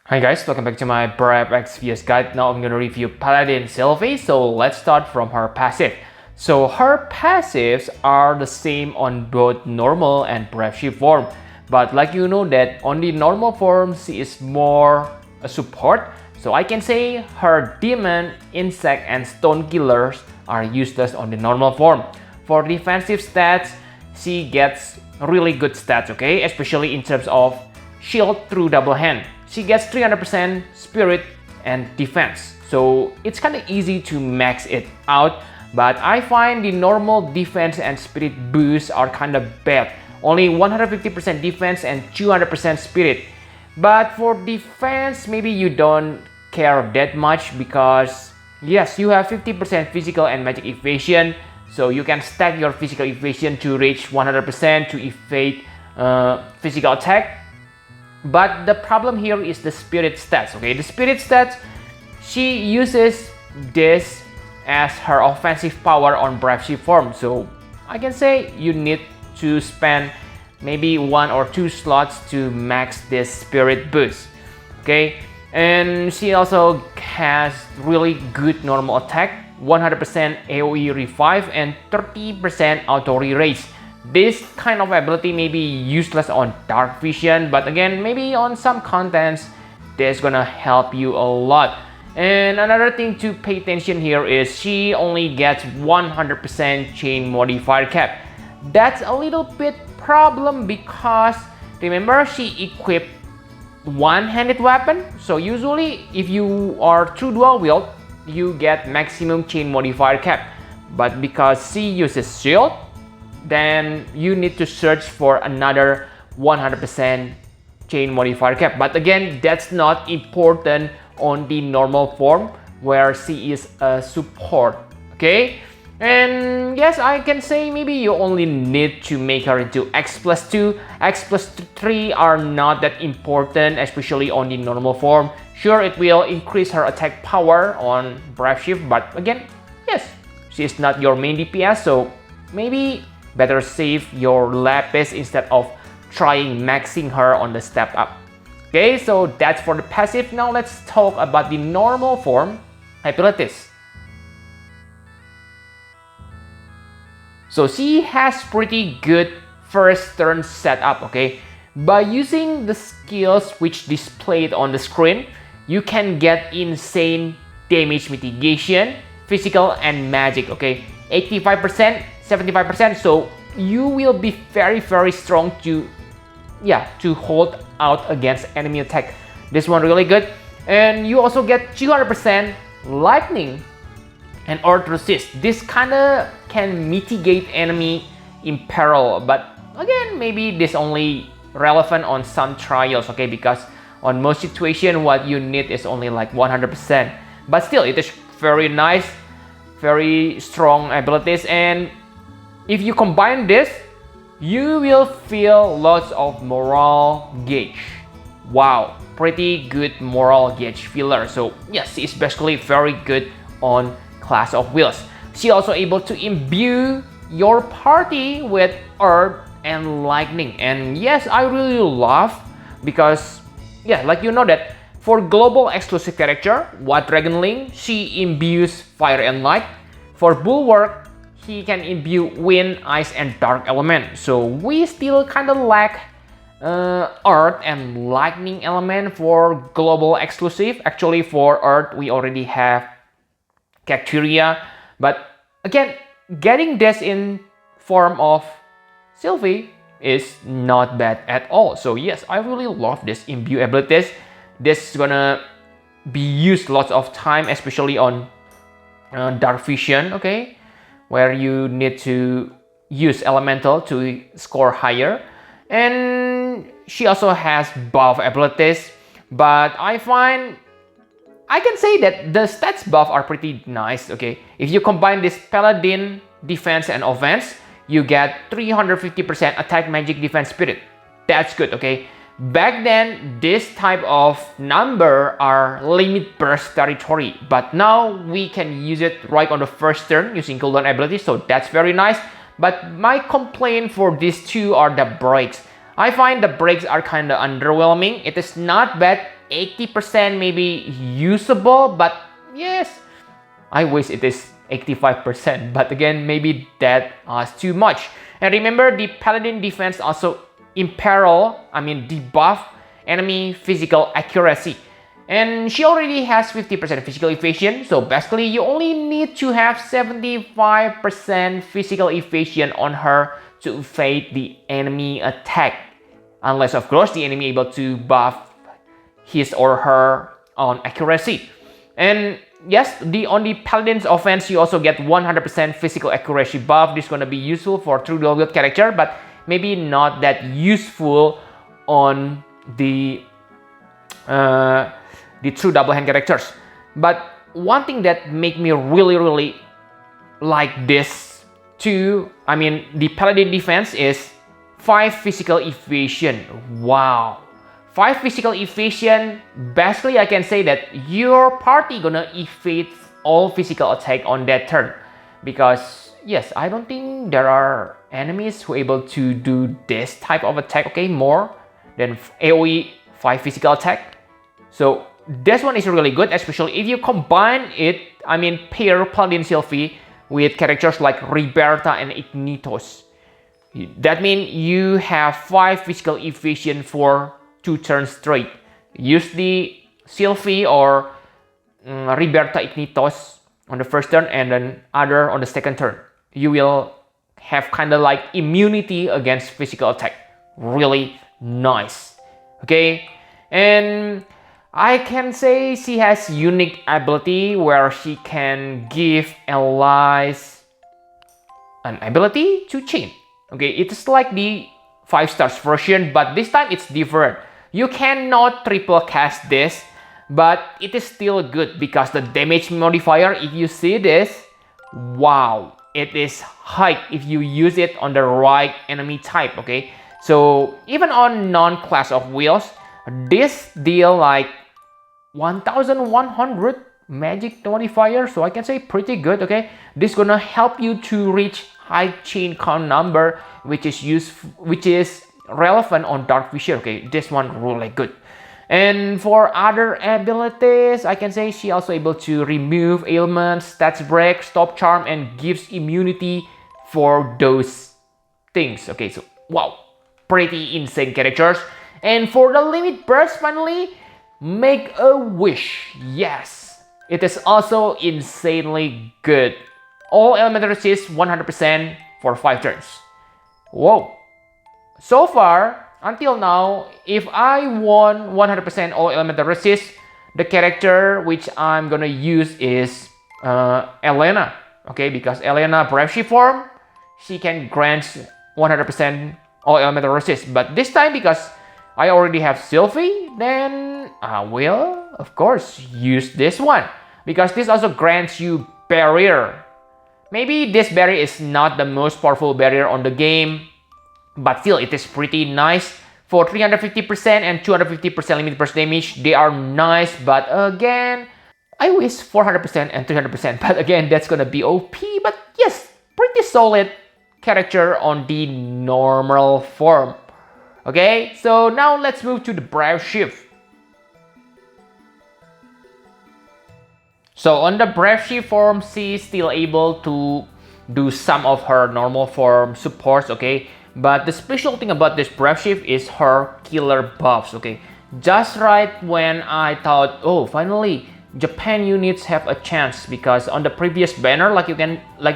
Hi guys, welcome back to my Brave XVS guide. Now I'm gonna review Paladin Sylvie, so let's start from her passive. So her passives are the same on both normal and Brave Shift form. But like you know that on the normal form, she is more a support. So I can say her demon, insect, and stone killers are useless on the normal form. For defensive stats, she gets really good stats, okay? Especially in terms of shield through double hand. She gets 300% spirit and defense. So it's kind of easy to max it out. But I find the normal defense and spirit boosts are kind of bad. Only 150% defense and 200% spirit. But for defense, maybe you don't care that much because yes, you have 50% physical and magic evasion. So you can stack your physical evasion to reach 100% to evade physical attack. But the problem here is the spirit stats, okay? The spirit stats, she uses this as her offensive power on Brave Shift form. So I can say you need to spend maybe 1 or 2 slots to max this spirit boost, okay? And she also has really good normal attack, 100% AoE revive and 30% auto re-raise. This kind of ability may be useless on dark vision, but again, maybe on some contents, this gonna help you a lot. And another thing to pay attention here is she only gets 100% chain modifier cap. That's a little bit problem because remember she equipped one-handed weapon. So usually if you are true dual wield, you get maximum chain modifier cap. But because she uses shield, then you need to search for another 100% chain modifier cap. But again, that's not important on the normal form where she is a support, okay? And yes, I can say maybe you only need to make her into X+2. X+3 are not that important, especially on the normal form. Sure, it will increase her attack power on Brave Shift, but again, yes, she is not your main DPS, so maybe better save your lapis instead of trying maxing her on the step up. Okay, so that's for the passive. Now let's talk about the normal form abilities. So she has pretty good first turn setup, okay? By using the skills which displayed on the screen, you can get insane damage mitigation, physical and magic, okay? 85%, 75%, so you will be very strong to hold out against enemy attack. This one really good. And you also get 200% lightning and earth resist. This kinda can mitigate enemy in peril, but again, maybe this only relevant on some trials, okay? Because on most situation, what you need is only like 100%. But still, it is very nice, very strong abilities. And if you combine this, you will feel lots of morale gauge. Wow, pretty good morale gauge filler. So yes, it's basically very good on class of wheels. She also able to imbue your party with earth and lightning. And yes, I really love because yeah, like you know that for global exclusive character, what Dragonling, she imbues fire and light. For Bulwark, he can imbue wind, ice, and dark element. So we still kind of lack earth and lightning element for global exclusive. Actually, for earth, we already have Cacturia. But again, getting this in form of Sylvie is not bad at all. So yes, I really love this imbue abilities. This is gonna be used lots of time, especially on dark vision, okay? Where you need to use elemental to score higher. And she also has buff abilities, but I find I can say that the stats buff are pretty nice, okay? If you combine this Paladin defense and offense, you get 350% attack, magic, defense, spirit. That's good, okay? Back then, this type of number are limit burst territory, but now we can use it right on the first turn using cooldown ability, so that's very nice. But my complaint for these two are the breaks. I find the breaks are kinda underwhelming. It is not bad 80% maybe usable, but yes, I wish it is 85%, but again, maybe that is too much. And remember, the Paladin defense also debuff enemy physical accuracy. And she already has 50% physical evasion, so basically you only need to have 75% physical evasion on her to evade the enemy attack. Unless, of course, the enemy able to buff his or her own accuracy. And yes, on the Paladin's offense, you also get 100% physical accuracy buff. This is going to be useful for true dual wield character, but maybe not that useful on the true double hand characters. But one thing that make me really like this too, the Paladin defense is 5 physical evasion. Wow, 5 physical evasion. Basically, I can say that your party gonna evade all physical attack on that turn, because yes, I don't think there are enemies who able to do this type of attack, okay, more than AoE 5 physical attack. So this one is really good, especially if you combine it, pair Paladin Sylvie with characters like Riberta and Ignitos. That means you have 5 physical evasion for 2 turns straight. Use the Sylvie or Riberta Ignitos on the first turn and then other on the second turn. You will have kind of like immunity against physical attack. Really nice. Okay, and I can say she has unique ability where she can give allies an ability to chain. Okay, it's like the 5 stars version, but this time it's different. You cannot triple cast this, but it is still good because the damage modifier, if you see this, wow, it is high if you use it on the right enemy type. Okay, so even on non-class of wheels, this deal like 1100 magic modifier, so I can say pretty good. Okay, this gonna help you to reach high chain count number, which is relevant on dark vision. Okay, this one really good. And for other abilities, I can say she also able to remove ailments, stats break, stop charm, and gives immunity for those things. Okay, so wow, pretty insane characters. And for the limit burst, finally, make a wish. Yes, it is also insanely good. All elemental resist 100% for 5 turns. Whoa. So far, until now, if I won 100% all elemental resist, the character which I'm gonna use is Elena. Okay, because Elena Brave Shift form, she can grant 100% all elemental resist. But this time, because I already have Sylvie, then I will, of course, use this one. Because this also grants you barrier. Maybe this barrier is not the most powerful barrier on the game, but still it is pretty nice. For 350% and 250% limit burst damage, they are nice, but again, I wish 400% and 300%, but again, that's gonna be OP, but yes, pretty solid character on the normal form. Okay, so now let's move to the Brave Shift. So on the Brave Shift form, she's still able to do some of her normal form supports, okay? But the special thing about this Brave Shift is her killer buffs, okay? Just right when I thought, oh, finally, Japan units have a chance, because on the previous banner, like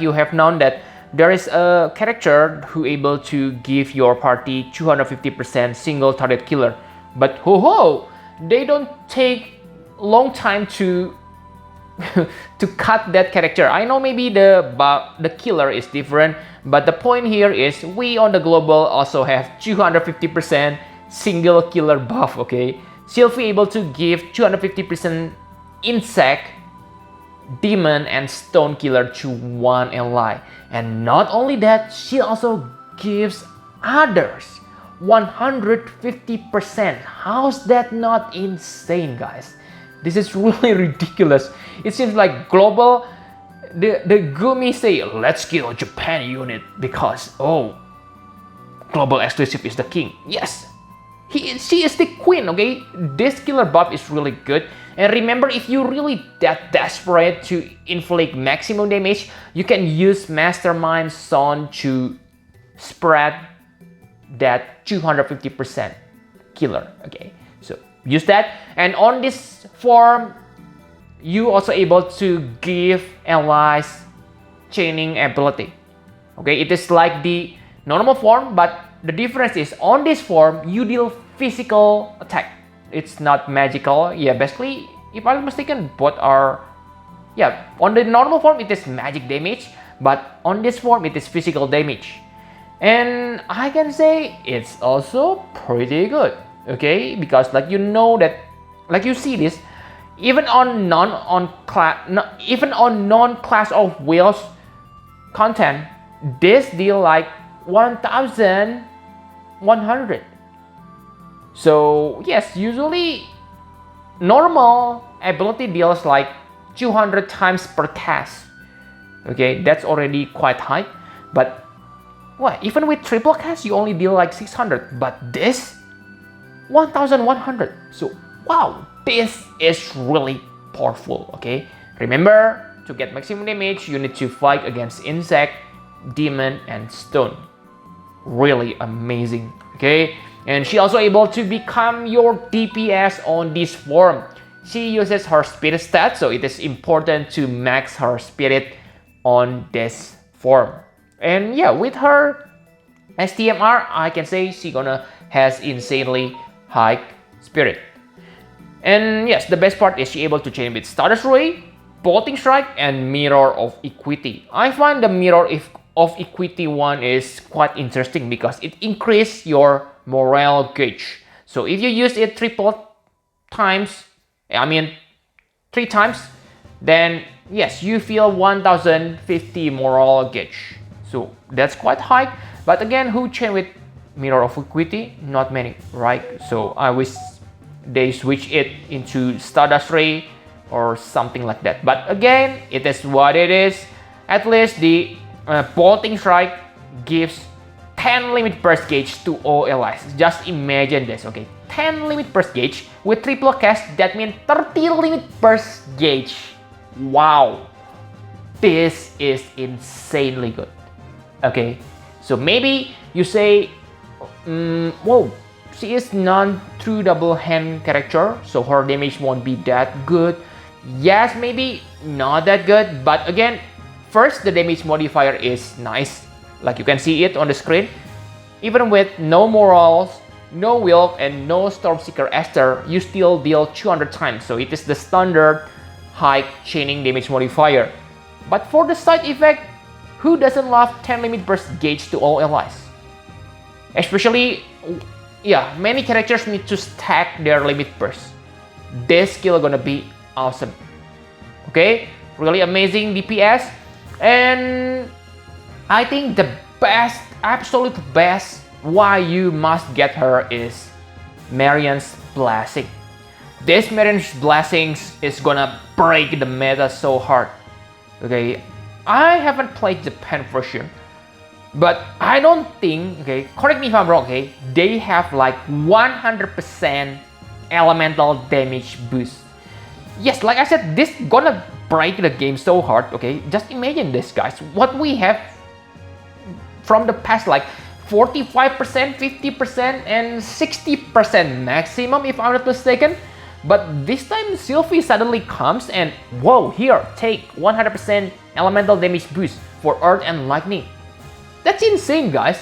you have known that there is a character who able to give your party 250% single target killer. But ho, they don't take long time to to cut that character. I know maybe the killer is different, but the point here is we on the global also have 250% single killer buff, okay? Sylvie able to give 250% insect, demon, and stone killer to one ally. And not only that, she also gives others 150%. How's that not insane, guys? This is really ridiculous. It seems like global, the Gumi say, let's kill Japan unit because, oh, global exclusive is the king. Yes, She is the queen, okay? This killer buff is really good. And remember, if you're really that desperate to inflict maximum damage, you can use Mastermind Zone to spread that 250% killer, okay? So use that. And on this form, you also able to give allies chaining ability, okay? It is like the normal form, but the difference is on this form, you deal physical attack. It's not magical. Yeah, basically, if I'm not mistaken, both are... Yeah, on the normal form, it is magic damage, but on this form, it is physical damage. And I can say it's also pretty good, okay? Because like you know that, like you see this, even on non-class of wheels content, this deal like 1,100. So yes, usually normal ability deals like 200 times per cast. Okay, that's already quite high. But what? Even with triple cast, you only deal like 600. But this 1,100. So wow, this is really powerful. Okay, remember to get maximum damage, you need to fight against insect, demon, and stone. Really amazing. Okay, and she also able to become your DPS on this form. She uses her spirit stat, so it is important to max her spirit on this form. And yeah, with her STMR, I can say she gonna has insanely high spirit. And yes, the best part is she able to chain with Stardust Ray, Bolting Strike, and Mirror of Equity. I find the Mirror of Equity one is quite interesting because it increases your morale gauge. So if you use it 3 times, then yes, you feel 1050 morale gauge. So that's quite high. But again, who chain with Mirror of Equity? Not many, right? So I wish they switch it into Stardust Ray or something like that. But again, it is what it is. At least the Bolting Strike gives 10 limit burst gauge to all allies. Just imagine this, okay? 10 limit burst gauge with triple cast, that means 30 limit burst gauge. Wow, this is insanely good. Okay, so maybe you say, whoa, she is non-true double hand character, so her damage won't be that good. Yes, maybe not that good, but again, first, the damage modifier is nice. Like you can see it on the screen. Even with no morals, no will, and no Stormseeker Esther, you still deal 200 times. So it is the standard high chaining damage modifier. But for the side effect, who doesn't love 10 limit burst gauge to all allies? Especially, yeah, many characters need to stack their limit burst. This skill gonna be awesome. Okay, really amazing DPS. And I think the best, absolute best, why you must get her is Marian's Blessing. This Marian's Blessings is gonna break the meta so hard. Okay, I haven't played the pen version, but I don't think, okay, correct me if I'm wrong, okay, they have like 100% elemental damage boost. Yes, like I said, this gonna break the game so hard, okay? Just imagine this, guys. What we have from the past, like 45%, 50%, and 60% maximum, if I'm not mistaken. But this time, Sylvie suddenly comes and, whoa, here, take 100% elemental damage boost for Earth and Lightning. That's insane, guys.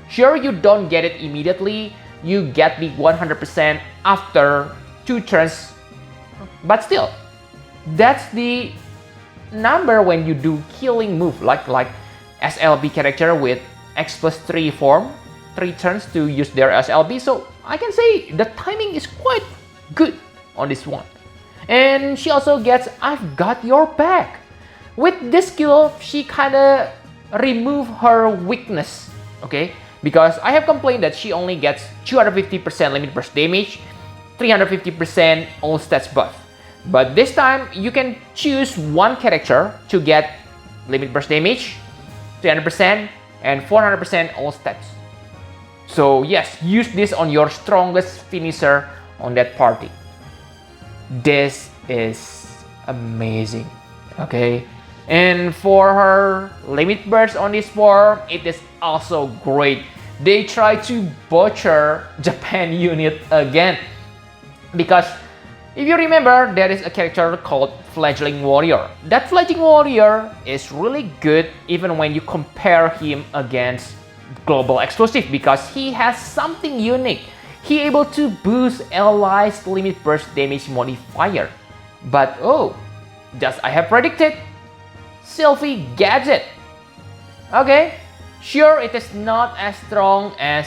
Sure, you don't get it immediately. You get the 100% after 2 turns. But still, that's the number when you do killing move like SLB character with X+3 form, 3 turns to use their SLB. So I can say the timing is quite good on this one. And she also gets I've got your back. With this skill, she kinda remove her weakness, okay? Because I have complained that she only gets 250% limit burst damage, 350% all stats buff. But this time, you can choose one character to get limit burst damage, 300%, and 400% all stats. So yes, use this on your strongest finisher on that party. This is amazing. Okay, and for her limit burst on this form, it is also great. They try to butcher Japan unit again, because if you remember, there is a character called Fledgling Warrior. That Fledgling Warrior is really good even when you compare him against Global Exclusive, because he has something unique. He able to boost allies limit burst damage modifier. But oh, just I have predicted, Sylvie gets it. Okay, sure, it is not as strong as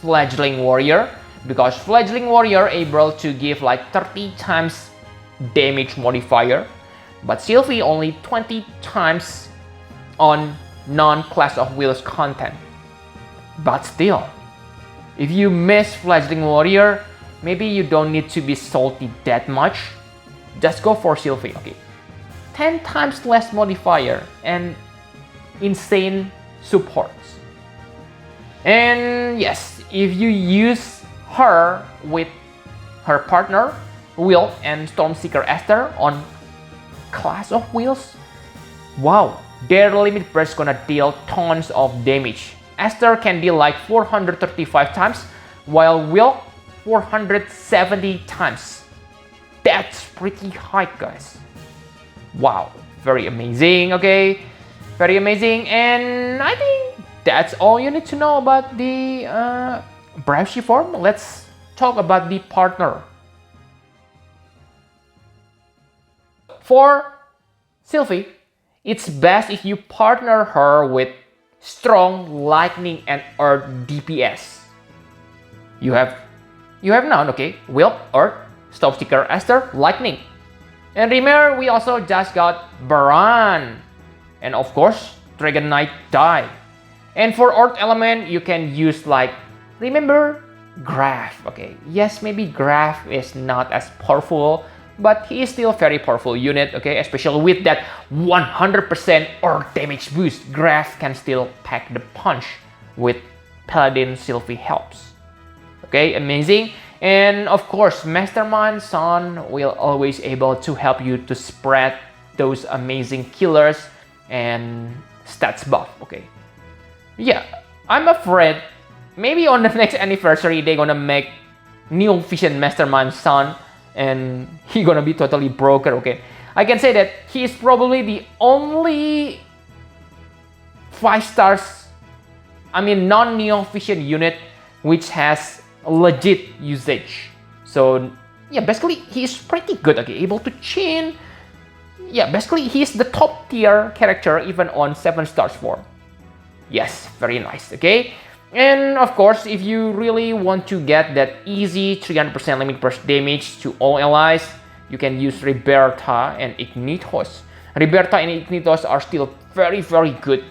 Fledgling Warrior, because Fledgling Warrior able to give like 30 times damage modifier, but Sylvie only 20 times on non-Clash of Wills content. But still, if you miss Fledgling Warrior, maybe you don't need to be salty that much. Just go for Sylvie, okay? 10 times less modifier and insane supports. And yes, if you use her with her partner Will and Stormseeker Esther on Clash of Wills, wow, their limit burst gonna deal tons of damage. Esther can deal like 435 times, while Will 470 times. That's pretty high, guys. Wow, very amazing, okay? Very amazing, and I think that's all you need to know about the Brave She form. Let's talk about the partner. For Sylvie, it's best if you partner her with strong lightning and earth DPS. You have none, okay? Will, earth, Stormseeker Esther, lightning. And remember, we also just got Baran. And of course, Dragon Knight die. And for earth element, you can use like, remember, Graph, okay? Yes, maybe Graph is not as powerful, but he is still very powerful unit, okay? Especially with that 100% earth damage boost, Graph can still pack the punch with Paladin Sylvie helps. Okay, amazing. And of course, Mastermind Sun will always able to help you to spread those amazing killers and stats buff, okay? Yeah, I'm afraid maybe on the next anniversary they're gonna make New Vision Mastermind Sun and he gonna be totally broken, okay? I can say that he is probably the only 5 stars, I mean non-Neo Vision unit which has legit usage. So yeah, basically he's pretty good, okay? Able to chain. Yeah, basically he's the top tier character even on 7 stars form. Yes, very nice, okay? And of course, if you really want to get that easy 300% limit burst damage to all allies, you can use Riberta and Ignitos. Riberta and Ignitos are still very good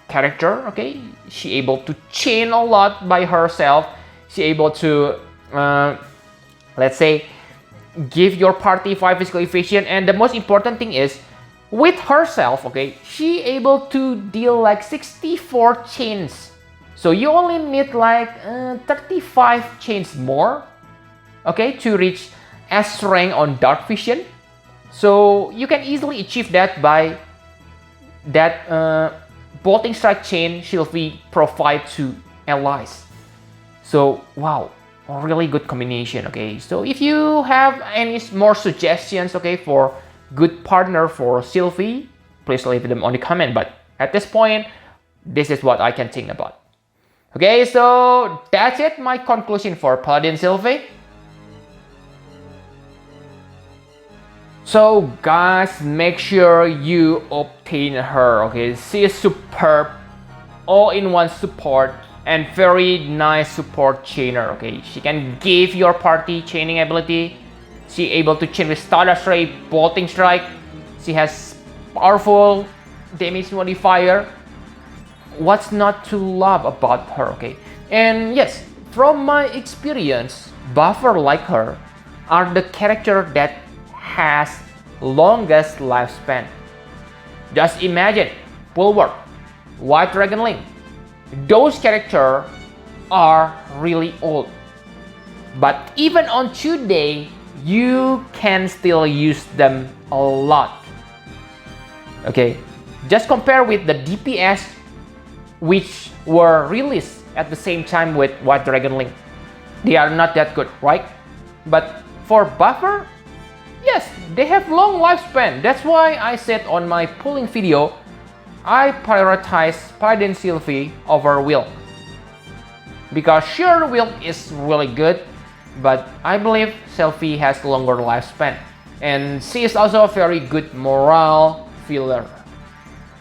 character, okay? She able to chain a lot by herself. She able to, let's say, give your party 5 physical evasion, and the most important thing is, with herself, okay, she able to deal like 64 chains. So you only need like 35 chains more, okay, to reach S rank on Dark Vision. So you can easily achieve that by that bolting strike chain Sylvie provide to allies. So wow, a really good combination, okay? So if you have any more suggestions, okay, for good partner for Sylvie, please leave them on the comment. But at this point, this is what I can think about. Okay, so that's it, my conclusion for Paladin Sylvie. So guys, make sure you obtain her, okay? She is superb, all-in-one support and very nice support chainer, okay? She can give your party chaining ability. She able to chain with Stardust Ray, Bolting Strike. She has powerful damage modifier. What's not to love about her, okay? And yes, from my experience, buffer like her are the character that has longest lifespan. Just imagine Bulwark, White Dragon Link. Those characters are really old. But even on today, you can still use them a lot. Okay, just compare with the DPS which were released at the same time with White Dragon Link. They are not that good, right? But for buffer, yes, they have long lifespan. That's why I said on my pulling video, I prioritize Paladin Sylvie over Will. Because sure, Will is really good, but I believe Sylvie has longer lifespan. And she is also a very good morale filler.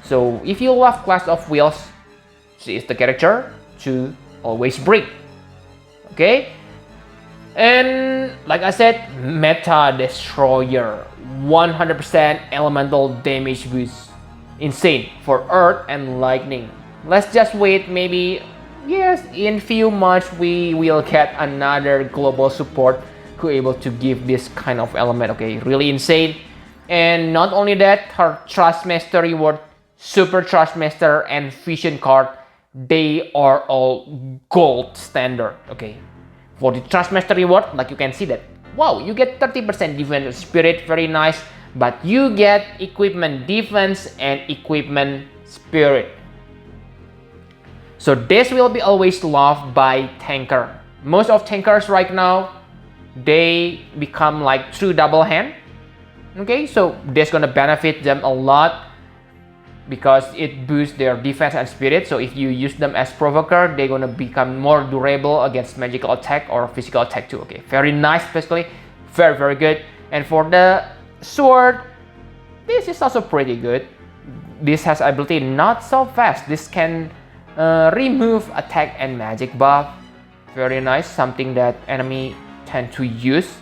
So if you love Clash of Wills, she is the character to always bring. Okay? And like I said, Meta Destroyer, 100% elemental damage boost. Insane for Earth and Lightning. Let's just wait, maybe, yes, in few months we will get another global support who able to give this kind of element. Okay, really insane. And not only that, her Trustmaster reward, Super Trustmaster and Vision card, they are all gold standard. Okay, for the Trustmaster reward, like you can see that, wow, you get 30% defense spirit, very nice, but you get equipment defense and equipment spirit. So this will be always loved by tanker. Most of tankers right now, they become like true double hand. Okay, so this gonna benefit them a lot because it boosts their defense and spirit. So if you use them as provoker, they're gonna become more durable against magical attack or physical attack too. Okay, very nice, basically, very good. And for the sword, this is also pretty good. This has ability not so fast. This can remove attack and magic buff. Very nice, something that enemy tend to use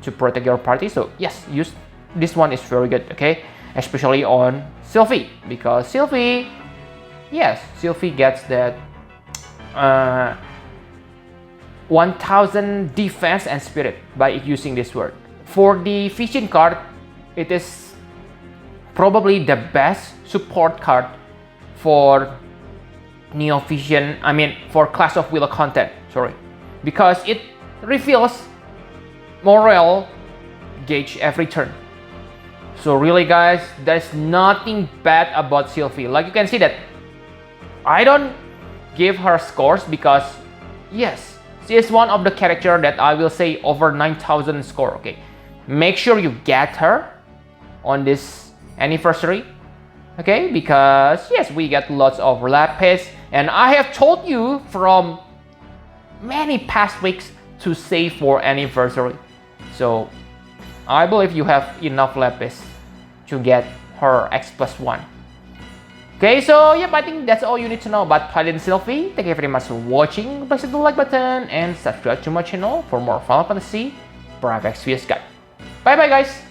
to protect your party. So yes, use this one is very good. Okay, especially on Sylvie, because Sylvie, yes, Sylvie gets that 1000 defense and spirit by using this word. For the Vision card, it is probably the best support card for Neo Vision, I mean for Clash of Will content, sorry, because it refills morale gauge every turn. So really guys, there's nothing bad about Sylvie. Like you can see that I don't give her scores because yes, she is one of the character that I will say over 9000 score. Okay, make sure you get her on this anniversary. Okay, because yes, we get lots of lapis, and I have told you from many past weeks to save for anniversary. So I believe you have enough lapis to get her X+1. Okay, so yep, I think that's all you need to know about Paladin Sylvie. Thank you very much for watching. Please hit the like button and subscribe to my channel for more Final Fantasy Brave XVS guide. Bye bye guys.